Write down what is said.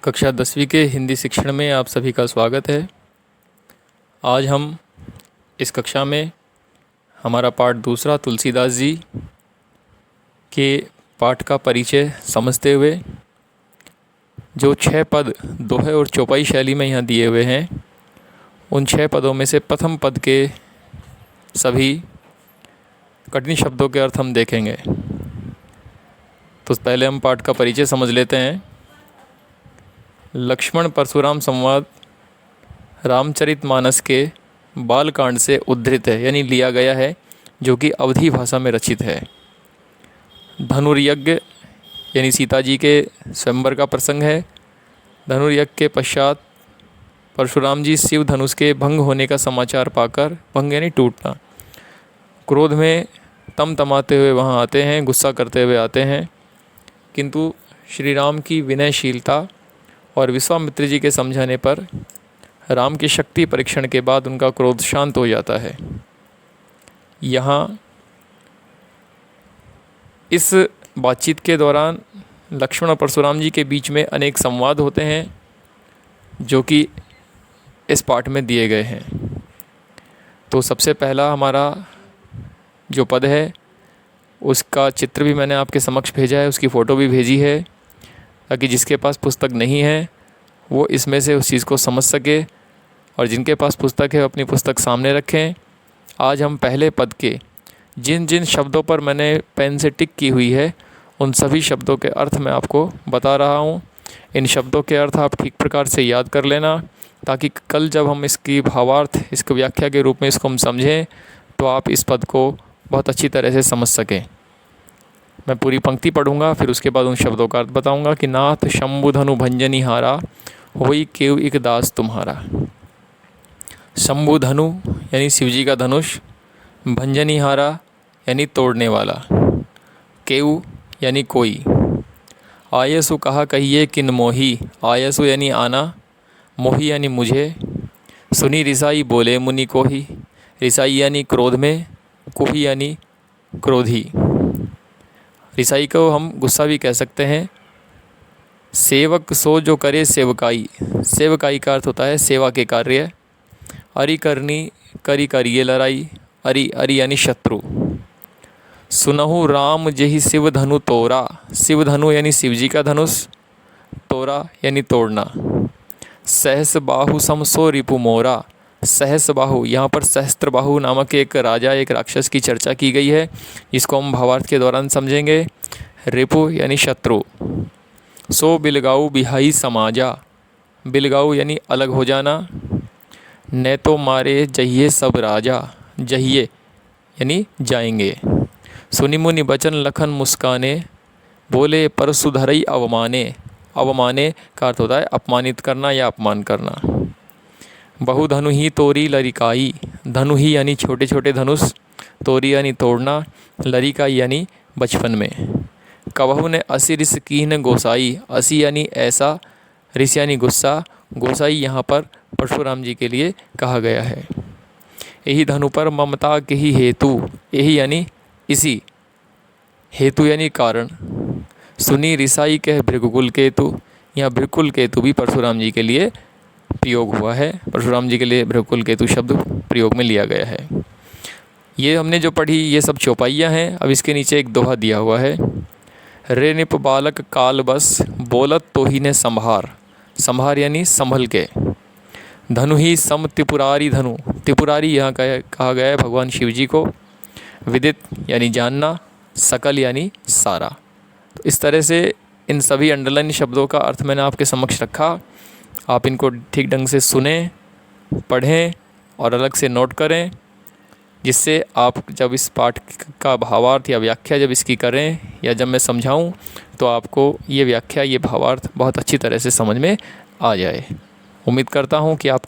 कक्षा 10वीं के हिंदी शिक्षण में आप सभी का स्वागत है। आज हम इस कक्षा में हमारा पाठ दूसरा तुलसीदास जी के पाठ का परिचय समझते हुए जो 6 पद दोहे और चौपाई शैली में यहाँ दिए हुए हैं, उन 6 पदों में से प्रथम पद के सभी कठिन शब्दों के अर्थ हम देखेंगे। तो पहले हम पाठ का परिचय समझ लेते हैं। लक्ष्मण परशुराम संवाद रामचरितमानस के बालकांड से उद्धृत है, यानी लिया गया है, जो कि अवधी भाषा में रचित है। धनुर्यज्ञ यानी सीता जी के स्वयंवर का प्रसंग है। धनुर्यज्ञ के पश्चात परशुराम जी शिव धनुष के भंग होने का समाचार पाकर, भंग यानी टूटना, क्रोध में तमतमाते हुए वहाँ आते हैं, गुस्सा करते हुए आते हैं, किंतु श्री राम की विनयशीलता और विश्वामित्र जी के समझाने पर राम की शक्ति परीक्षण के बाद उनका क्रोध शांत हो जाता है। यहाँ इस बातचीत के दौरान लक्ष्मण और परशुराम जी के बीच में अनेक संवाद होते हैं, जो कि इस पाठ में दिए गए हैं। तो सबसे पहला हमारा जो पद है, उसका चित्र भी मैंने आपके समक्ष भेजा है, उसकी फ़ोटो भी भेजी है, ताकि जिसके पास पुस्तक नहीं है वो इसमें से उस चीज़ को समझ सके, और जिनके पास पुस्तक है अपनी पुस्तक सामने रखें। आज हम पहले पद के जिन जिन शब्दों पर मैंने पेन से टिक की हुई है, उन सभी शब्दों के अर्थ मैं आपको बता रहा हूँ। इन शब्दों के अर्थ आप ठीक प्रकार से याद कर लेना, ताकि कल जब हम इसकी भावार्थ, इसकी व्याख्या के रूप में इसको हम समझें, तो आप इस पद को बहुत अच्छी तरह से समझ सकें। मैं पूरी पंक्ति पढ़ूंगा, फिर उसके बाद उन शब्दों का अर्थ बताऊंगा कि नाथ शंभु धनु भंजनी हारा, होई केव एक दास तुम्हारा। शंभु धनु यानी शिवजी का धनुष, भंजनी हारा यानी तोड़ने वाला, केव यानी कोई, आयसु कहा कहिए किन मोही, आयसु यानी आना, मोही यानी मुझे, सुनी रिसाई बोले मुनि कोही, रिसाई यानी क्रोध में, कोही यानी क्रोधी। रिसाई को हम गुस्सा भी कह सकते हैं। सेवक सो जो करे सेवकाई, सेवकाई का अर्थ होता है सेवा के कार्य। अरि करनी करी करिए लड़ाई, अरि अरि यानी शत्रु। सुनहु राम जेहि शिव धनु तोरा, शिव धनु यानी शिवजी का धनुष, तोरा यानी तोड़ना। सहस बाहु समसो रिपु मोरा, सहस बाहु, यहाँ पर सहस्त्र बाहु नामक एक राजा, एक राक्षस की चर्चा की गई है, जिसको हम भावार्थ के दौरान समझेंगे। रिपु यानी शत्रु। सो बिलगाऊ बिहाई समाजा, बिलगाऊ यानी अलग हो जाना। न तो मारे जहिए सब राजा, जहिए यानी जाएंगे। सुनि मुनि बचन लखन मुस्काने, बोले पर सुधरई अवमाने, अवमाने का अर्थ होता है अपमानित करना या अपमान करना। बहु धनु ही तोरी लरिकाई, धनु ही यानी छोटे छोटे धनुष, तोरी यानी तोड़ना, लरिकाई यानी बचपन में। कबहु ने असी रिस कीन गोसाई, असी यानी ऐसा, रिस यानी गुस्सा, गोसाई यहाँ पर परशुराम जी के लिए कहा गया है। यही धनु पर ममता के ही हेतु, यही यानी इसी, हेतु यानी कारण। सुनी रिसाई कह भृगुकुल केतु, यहाँ भृगुकुल केतु भी परशुराम जी के लिए प्रयोग हुआ है, परशुराम जी के लिए भृगुकुल केतु शब्द प्रयोग में लिया गया है। ये हमने जो पढ़ी ये सब चौपाइयाँ हैं। अब इसके नीचे एक दोहा दिया हुआ है। रे निप बालक काल बस, बोलत तो ही ने संभार, संभार यानी संभल के। धनु ही सम त्रिपुरारी धनु, त्रिपुरारी यहाँ कहा गया है भगवान शिव जी को। विदित यानी जानना, सकल यानी सारा। तो इस तरह से इन सभी अंडरलाइन शब्दों का अर्थ मैंने आपके समक्ष रखा। आप इनको ठीक ढंग से सुनें, पढ़ें और अलग से नोट करें, जिससे आप जब इस पाठ का भावार्थ या व्याख्या जब इसकी करें या जब मैं समझाऊं, तो आपको ये व्याख्या, ये भावार्थ बहुत अच्छी तरह से समझ में आ जाए। उम्मीद करता हूं कि आपका